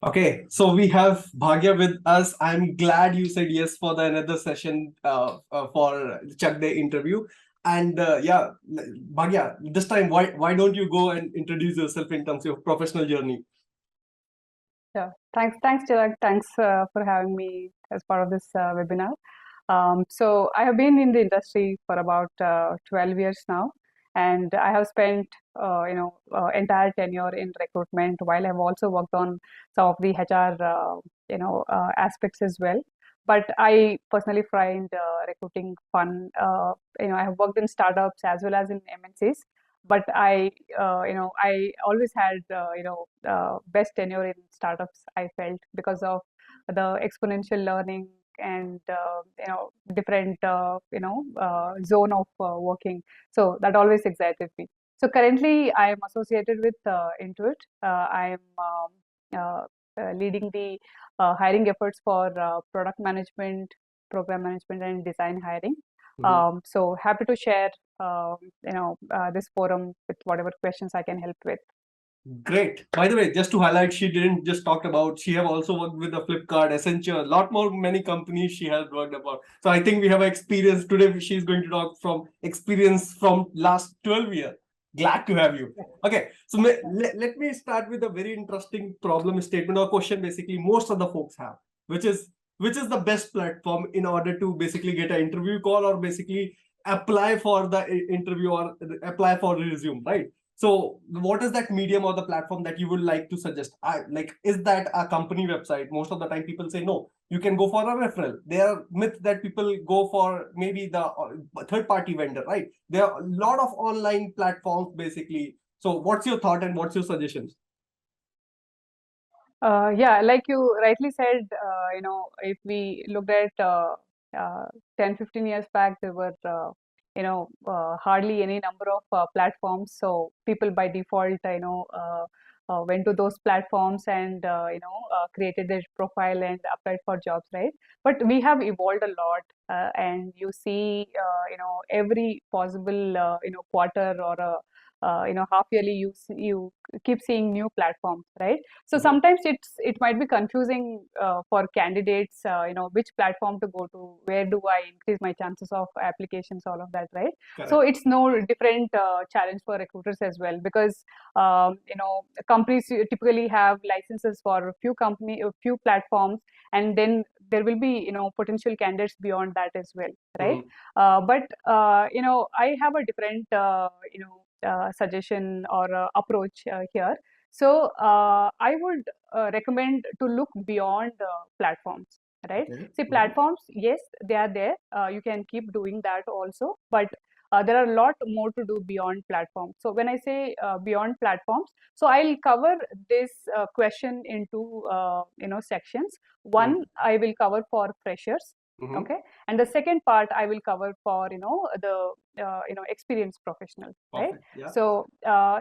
Okay, so we have Bhagya with us. I'm glad you said yes for the another session for Chuck Day interview. And yeah, Bhagya, this time why don't you go and introduce yourself in terms of your professional journey? Yeah, thanks, Chirag. Thanks for having me as part of this webinar. So I have been in the industry for about 12 years now, and I have spent entire tenure in recruitment. While I've also worked on some of the HR aspects as well. But I personally find recruiting fun. I have worked in startups as well as in MNCs, but I always had best tenure in startups. I felt because of the exponential learning and different zone of working. So that always excited me. So currently, I am associated with Intuit. I am leading the hiring efforts for product management, program management, and design hiring. Mhm. So happy to share this forum with whatever questions I can help with. Great. By the way, just to highlight, she didn't just talk about, she have also worked with the Flipkart, Accenture, a lot more many companies she has worked about. So I think we have experience today. She's going to talk from experience from last 12 years. Glad to have you. Okay, so let me start with a very interesting problem statement or question basically most of the folks have, which is the best platform in order to basically get an interview call or basically apply for the interview or apply for the resume, right? So what is that medium or the platform that you would like to suggest? Like, is that a company website? Most of the time people say no, you can go for a referral. There are myths that people go for maybe the third party vendor, right? There are a lot of online platforms basically. So what's your thought and what's your suggestions? Yeah, like you rightly said, if we looked at 10, 15 years back, there were, hardly any number of platforms. So people by default, went to those platforms and, created their profile and applied for jobs, right? But we have evolved a lot, and you see, every possible, quarter or a, half yearly, you keep seeing new platforms, right? So Mhm. sometimes it might be confusing for candidates, which platform to go to, where do I increase my chances of applications, all of that, right? So Correct. it's no different challenge for recruiters as well, because companies typically have licenses for a few platforms, and then there will be potential candidates beyond that as well, right? Mhm. But I have a different suggestion or approach here. So I would recommend to look beyond platforms, right? Okay. See, Mhm. platforms, yes, they are there. You can keep doing that also, but there are a lot more to do beyond platforms. So when I say beyond platforms, so I'll cover this question into sections. One, Mhm. I will cover for freshers. Mhm. Okay, and the second part I will cover for the experienced professionals, right? Perfect. Yeah. So,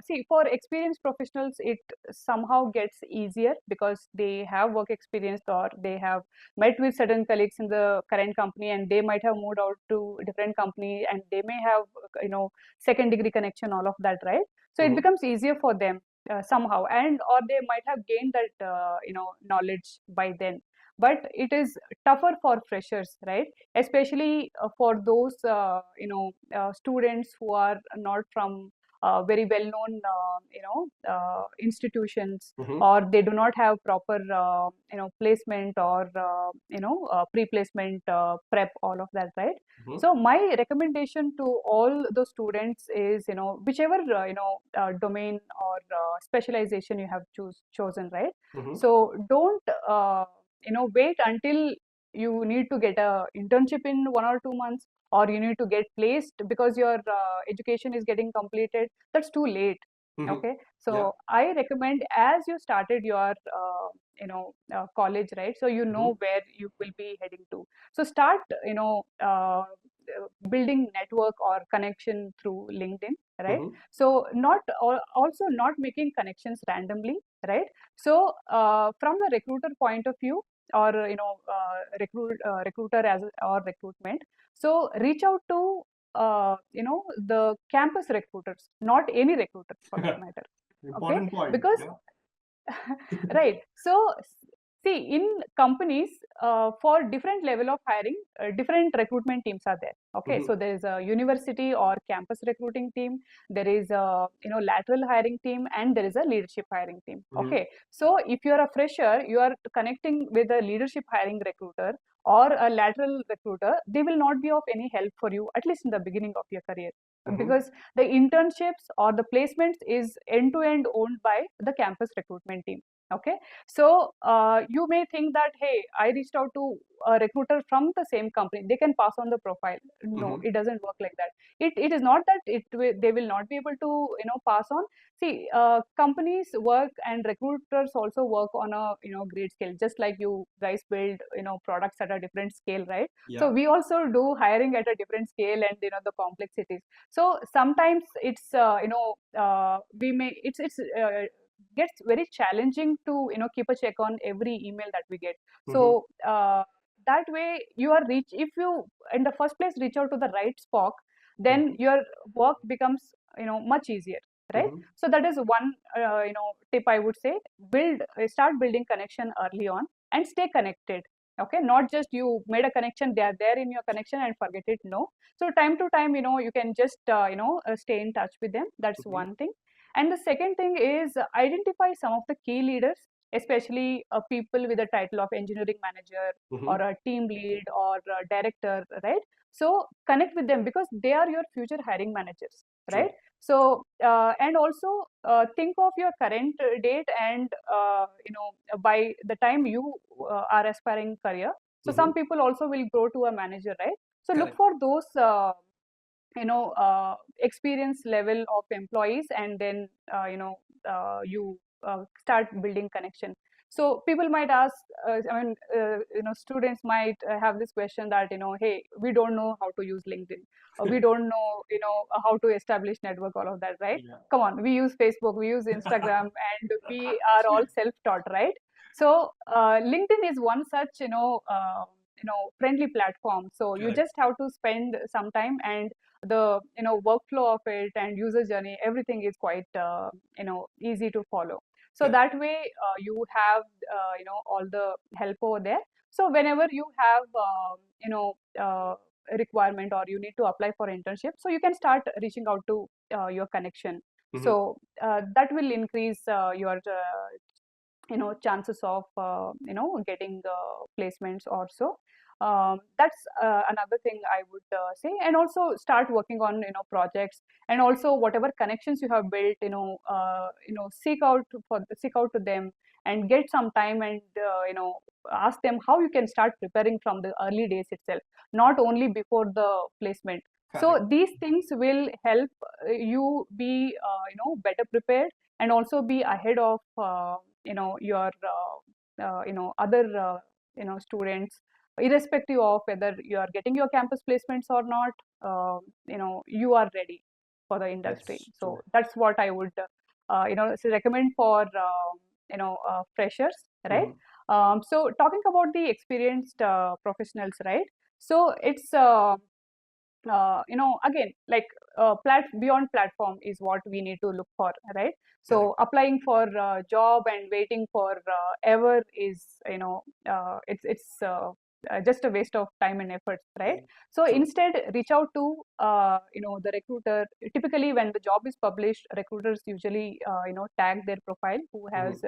see, for experienced professionals, it somehow gets easier because they have work experience or they have met with certain colleagues in the current company, and they might have moved out to a different company, and they may have, second degree connection, all of that, right? So it Mhm. becomes easier for them somehow, and or they might have gained that, knowledge by then. But it is tougher for freshers, right? Especially for those students who are not from very well known institutions, Mhm. or they do not have proper placement or pre placement prep, all of that, right? Mhm. So my recommendation to all the students is, whichever domain or specialization you have chosen, right? Mhm. So don't wait until you need to get a internship in 1 or 2 months, or you need to get placed because your education is getting completed. That's too late. Mhm. Okay, Yeah. so I recommend, as you started your college, right? So you know Mhm. where you will be heading to. So start building network or connection through LinkedIn, right? Mhm. So not also not making connections randomly, right? So from the recruiter point of view, or recruiter as or recruitment, so reach out to the campus recruiters, not any recruiter for that matter. Okay, Important point. because Yeah. Right. So, see, in companies, for different level of hiring, different recruitment teams are there. Okay, so there is a university or campus recruiting team. There is a lateral hiring team, and there is a leadership hiring team. Okay, so if you are a fresher, you are connecting with a leadership hiring recruiter or a lateral recruiter. They will not be of any help for you, at least in the beginning of your career, because the internships or the placements is end to end owned by the campus recruitment team. Okay, so you may think that, hey, I reached out to a recruiter from the same company, they can pass on the profile. No, it doesn't work like that. It is not that they will not be able to pass on. See, companies work and recruiters also work on a great scale, just like you guys build products at a different scale, right? So we also do hiring at a different scale and the complexities. So sometimes it's we may it's gets very challenging to keep a check on every email that we get. So that way you are reach if you in the first place reach out to the right spock, then your work becomes much easier, right? So that is one tip I would say. Start building connection early on and stay connected. Okay, not just you made a connection, they are there in your connection and forget it. No, so time to time you can just stay in touch with them. That's one thing. And the second thing is identify some of the key leaders, especially people with the title of engineering manager or a team lead or a director, right? So connect with them because they are your future hiring managers, right? So and also think of your current date and by the time you are aspiring career. So some people also will grow to a manager, right? So look for those experience level of employees, and then you start building connection. So people might ask, students might have this question that hey, we don't know how to use LinkedIn, or we don't know how to establish network, all of that, right? Come on, we use Facebook, we use Instagram, and we are all self-taught, right? So LinkedIn is one such friendly platform. So you just have to spend some time, and the workflow of it and user journey, everything is quite easy to follow. So that way you have all the help over there. So whenever you have a requirement or you need to apply for internship, so you can start reaching out to your connection. So that will increase your chances of getting placements also. That's another thing I would say. And also start working on projects, and also whatever connections you have built, seek out to them and get some time, and ask them how you can start preparing from the early days itself, not only before the placement. So these things will help you be better prepared, and also be ahead of your other students, irrespective of whether you are getting your campus placements or not. You are ready for the industry. So that's what I would recommend for freshers, right? So talking about the experienced professionals, right? So it's again, like beyond platform is what we need to look for, right? So applying for a job and waiting for ever is it's just a waste of time and effort, right? So instead reach out to the recruiter. Typically when the job is published, recruiters usually tag their profile who has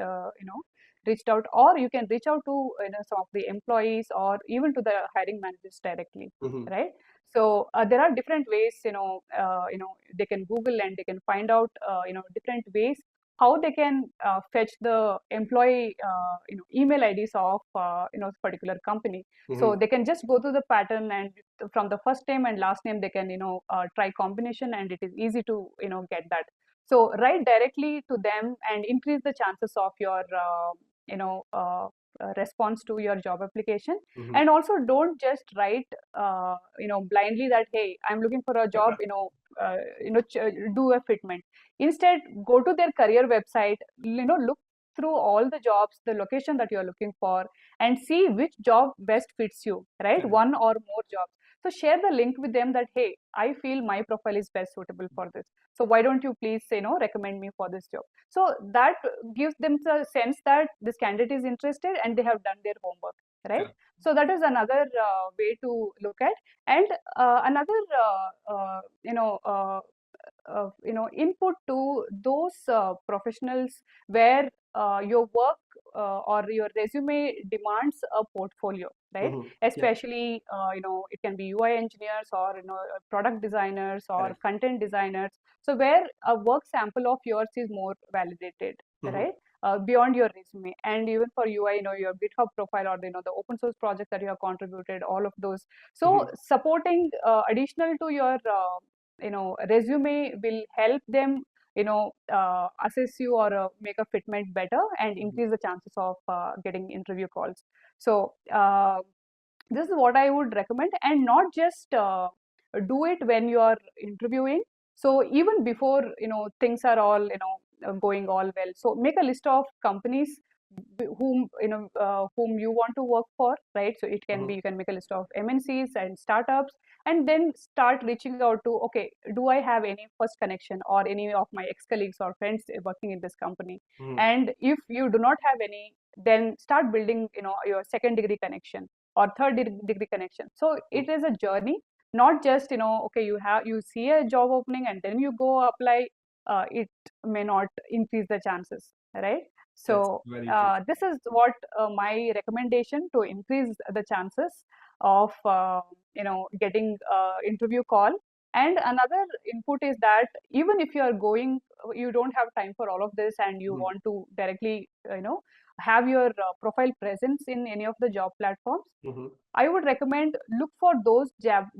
reached out, or you can reach out to some of the employees or even to the hiring managers directly, right? So there are different ways, they can Google and they can find out, different ways how they can fetch the employee, email IDs of, particular company. So they can just go to the pattern, and from the first name and last name, they can, try combination, and it is easy to, get that. So write directly to them and increase the chances of your, you know, uh, response to your job application. And also don't just write blindly that, hey, I'm looking for a job, do a fitment. Instead, go to their career website, look through all the jobs, the location that you're looking for, and see which job best fits you, right? One or more jobs. So share the link with them that, hey, I feel my profile is best suitable for this. So why don't you please, recommend me for this job? So that gives them the sense that this candidate is interested and they have done their homework, right? Correct. So that is another way to look at. And another, input to those professionals where your work or your resume demands a portfolio, right? Yeah. Especially, it can be UI engineers or, product designers or Correct. content designers. So where a work sample of yours is more validated, right? Beyond your resume. And even for UI, your GitHub profile or, the open source projects that you have contributed, all of those. So supporting additional to your resume will help them assess you or make a fitment better and increase the chances of getting interview calls. So this is what I would recommend, and not just do it when you are interviewing. So even before things are all going all well, so make a list of companies whom you want to work for, right? So it can be, you can make a list of MNCs and startups, and then start reaching out to, okay, do I have any first connection or any of my ex-colleagues or friends working in this company? And if you do not have any, then start building your second degree connection or third degree connection. So it is a journey, not just okay, you see a job opening and then you go apply. It may not increase the chances, right? So this is what my recommendation to increase the chances of getting interview call. And another input is that even if you are going, you don't have time for all of this and you want to directly have your profile presence in any of the job platforms, I would recommend look for those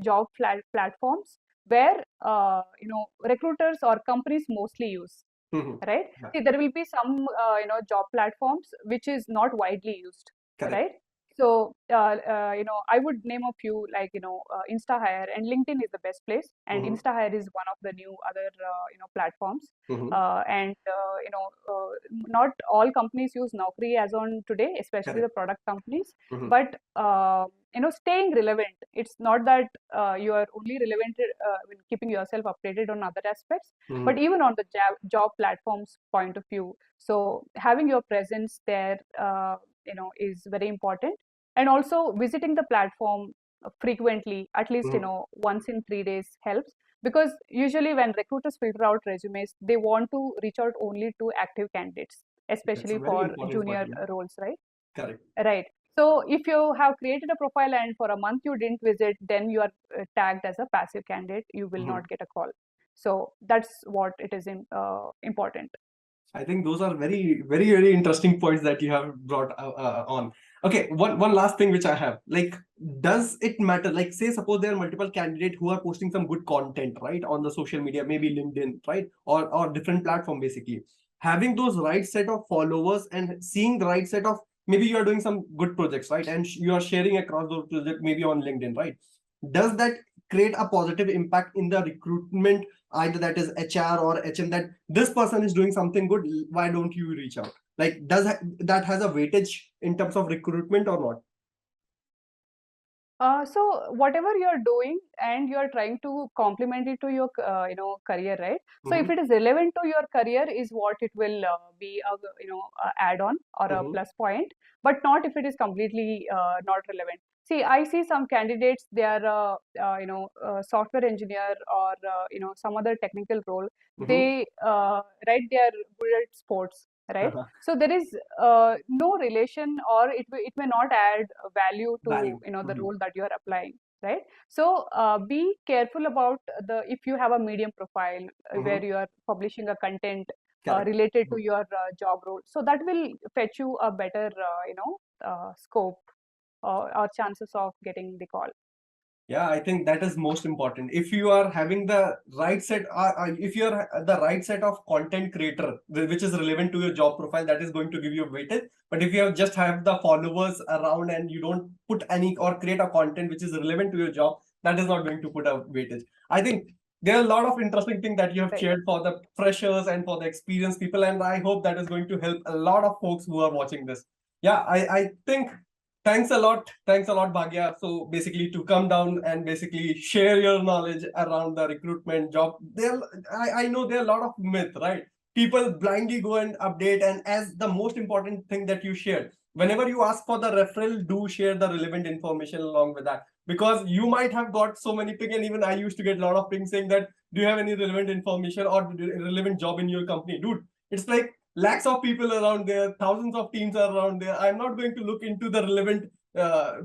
job platforms where recruiters or companies mostly use, right? See, there will be some job platforms which is not widely used, right? So I would name a few, like InstaHire and LinkedIn is the best place, and InstaHire is one of the new other platforms. And not all companies use Naukri as on today, especially the product companies. But staying relevant, it's not that you are only relevant when keeping yourself updated on other aspects, but even on the job platforms point of view. So having your presence there is very important, and also visiting the platform frequently, at least once in 3 days helps, because usually when recruiters filter out resumes, they want to reach out only to active candidates, especially for junior roles, right? Correct. Right. So if you have created a profile and for a month you didn't visit, then you are tagged as a passive candidate. You will not get a call. So that's what it is important. I think those are very, very, very interesting points that you have brought on. Okay, one last thing which I have, like, does it matter? Like, say, suppose there are multiple candidates who are posting some good content, right, on the social media, maybe LinkedIn, right, or different platform, basically. Having those right set of followers and seeing the right set of, maybe you are doing some good projects, right, and you are sharing across those projects, maybe on LinkedIn, right? Does that create a positive impact in the recruitment, either that is HR or HM, that this person is doing something good, why don't you reach out? Like, does that has a weightage in terms of recruitment or not? So whatever you're doing and you're trying to complement it to your career, right? So if it is relevant to your career, is what it will be a add-on or a plus point, but not if it is completely not relevant. See, I see some candidates, they are a software engineer or some other technical role. They right, they are good at sports, right? So there is no relation, or it may not add value to the role that you are applying, right? So be careful about the, if you have a medium profile where you are publishing a content related to your job role, so that will fetch you a better scope or chances of getting the call. Yeah, I think that is most important. If you are having the right set, if you are the right set of content creator, which is relevant to your job profile, that is going to give you a weightage. But if you have just have the followers around and you don't put any or create a content which is relevant to your job, that is not going to put a weightage. I think there are a lot of interesting things that you have shared for the freshers and for the experienced people, and I hope that is going to help a lot of folks who are watching this. Yeah, I think Thanks a lot. Thanks a lot, Bhagya. So basically, to come down and basically share your knowledge around the recruitment job, I know there are a lot of myth, right? People blindly go and update, and as the most important thing that you shared, whenever you ask for the referral, do share the relevant information along with that, because you might have got so many ping, and even I used to get a lot of pings saying that, do you have any relevant information or relevant job in your company, dude? It's like lakhs of people around there, thousands of teams are around there. I'm not going to look into the relevant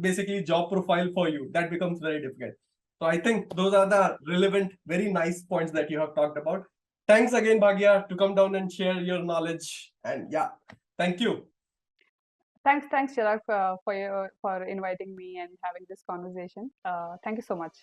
basically job profile for you. That becomes very difficult. So I think those are the relevant, very nice points that you have talked about. Thanks again, Bhagya, to come down and share your knowledge. And yeah, thank you. Thanks, Chirag, for inviting me and having this conversation. Thank you so much.